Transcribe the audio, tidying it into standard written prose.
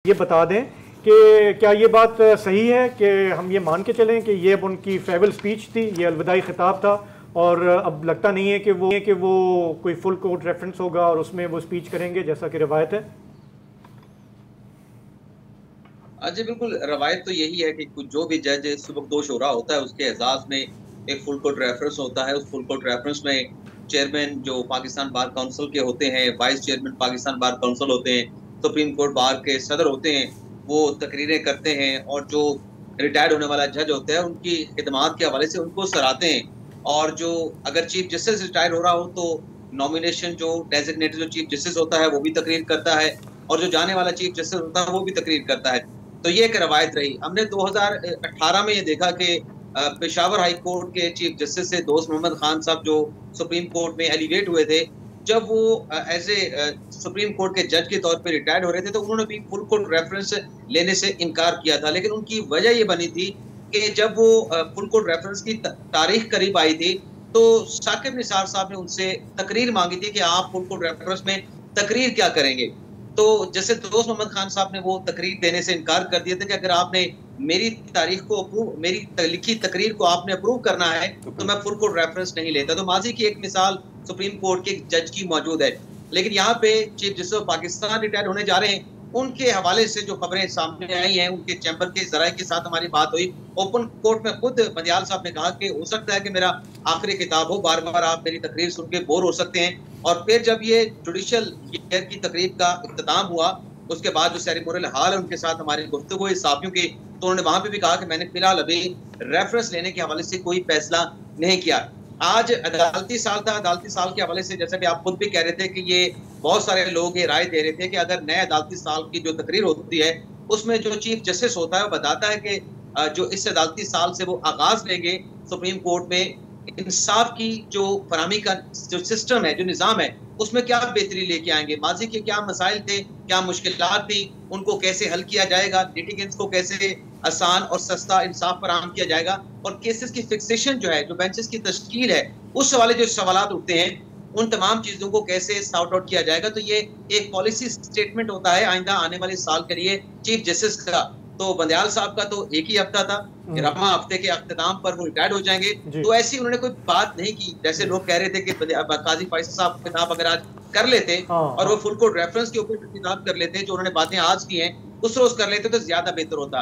ये बता दें कि क्या ये बात सही है कि हम ये मान के चलें कि ये अब उनकी फेयरवेल स्पीच थी, ये अलविदाई खिताब था और अब लगता नहीं है कि वो कोई फुल कोर्ट रेफरेंस होगा और उसमें वो स्पीच करेंगे जैसा कि रवायत है। जी बिल्कुल, रवायत तो यही है कि कुछ जो भी जज सुबकदोश हो रहा होता है उसके एजाज में एक फुल कोर्ट रेफरेंस होता है। उस फुल कोर्ट रेफरेंस में चेयरमैन जो पाकिस्तान बार काउंसिल के होते हैं, vice chairman Pakistan bar council होते हैं, सुप्रीम कोर्ट बार के सदर होते हैं, वो तकरीरें करते हैं और जो रिटायर्ड होने वाला जज होता है उनकी खिदमात के हवाले से उनको सराहते हैं। और जो अगर चीफ जस्टिस रिटायर हो रहा हो तो नॉमिनेशन जो डेजिग्नेटेड जो चीफ जस्टिस होता है वो भी तकरीर करता है और जो जाने वाला चीफ जस्टिस होता है वो भी तकरीर करता है। तो ये एक रवायत रही। हमने 2018 में ये देखा कि पेशावर हाई कोर्ट के चीफ जस्टिस से दोस्त मोहम्मद खान साहब जो सुप्रीम कोर्ट में एलिवेट हुए थे, जब वो एज ए सुप्रीम कोर्ट के जज के तौर पे रिटायर्ड हो रहे थे तो उन्होंने भी फुल कोर्ट रेफरेंस लेने से इनकार किया था। लेकिन उनकी वजह ये बनी थी कि जब वो फुल कोर्ट रेफरेंस की तारीख करीब आई थी तो साकिब निसार साहब ने उनसे तकरीर मांगी थी कि आप फुल कोर्ट रेफरेंस में तकरीर क्या करेंगे। तो जैसे दोस्त मोहम्मद खान साहब ने वो तकरीर देने से इनकार कर दिया था कि अगर आपने मेरी तारीख को अप्रूव, मेरी लिखी तकरीर को आपने अप्रूव करना है तो मैं फुल कोर्ट रेफरेंस नहीं लेता। तो माजी की एक मिसाल सुप्रीम कोर्ट के जज की मौजूद है। लेकिन यहाँ पे chief justice of Pakistan retire होने जा रहे हैं, उनके हवाले से जो खबरें सामने आई हैं, उनके चैम्बर के जराये के साथ हमारी बात हुई। ओपन कोर्ट में खुद बंदियाल साहब ने कहा कि हो सकता है कि मेरा आखिरी किताब हो, बार बार आप मेरी तकरीर सुन के बोर हो सकते हैं। और फिर जब ये जुडिशियल ईयर की तकरीब का इख्तिताम हुआ, उसके बाद जो सेरेमोनियल हाल है उनके साथ हमारी गुफ्तगू हुई साफियों की, तो उन्होंने वहां पे भी कहा कि मैंने फिलहाल अभी रेफरेंस लेने के हवाले से कोई फैसला नहीं किया। आज अदालती साल था, अदालती साल के हवाले से जैसा कि आप खुद भी कह रहे थे कि ये बहुत सारे लोग ये राय दे रहे थे कि अगर नए अदालती साल की जो तकरीर होती है उसमें जो चीफ जस्टिस होता है वो बताता है कि जो इस अदालती साल से वो आगाज लेंगे सुप्रीम कोर्ट में इंसाफ की जो फराहमी का जो सिस्टम है, जो निज़ाम है, उसमें क्या बेहतरी लेके आएंगे, माजी के क्या मसाइल थे, क्या मुश्किलात थी, उनको कैसे हल किया जाएगा, लिटिगेंट्स को कैसे आसान और सस्ता इंसाफ फराहम किया जाएगा, और केसेस की फिक्सेशन जो है, जो बेंचेस की तश्कील है, उस वाले जो सवालात उठते हैं, उन तमाम चीजों को कैसे सॉर्ट आउट किया जाएगा। तो ये एक पॉलिसी स्टेटमेंट होता है आइंदा आने वाले साल के लिए चीफ जस्टिस का। तो बंदयाल साहब का तो एक ही हफ्ता था, रमा हफ्ते के अख्ताम पर वो रिटायर्ड हो जाएंगे। तो ऐसी उन्होंने कोई बात नहीं की, जैसे लोग कह रहे थे कि काजी फैसल साहब किताब अगर आज कर लेते और वो फुल कोर्ट रेफरेंस के ऊपर किताब कर लेते, जो उन्होंने बातें आज की हैं उस रोज कर लेते तो ज्यादा बेहतर होता।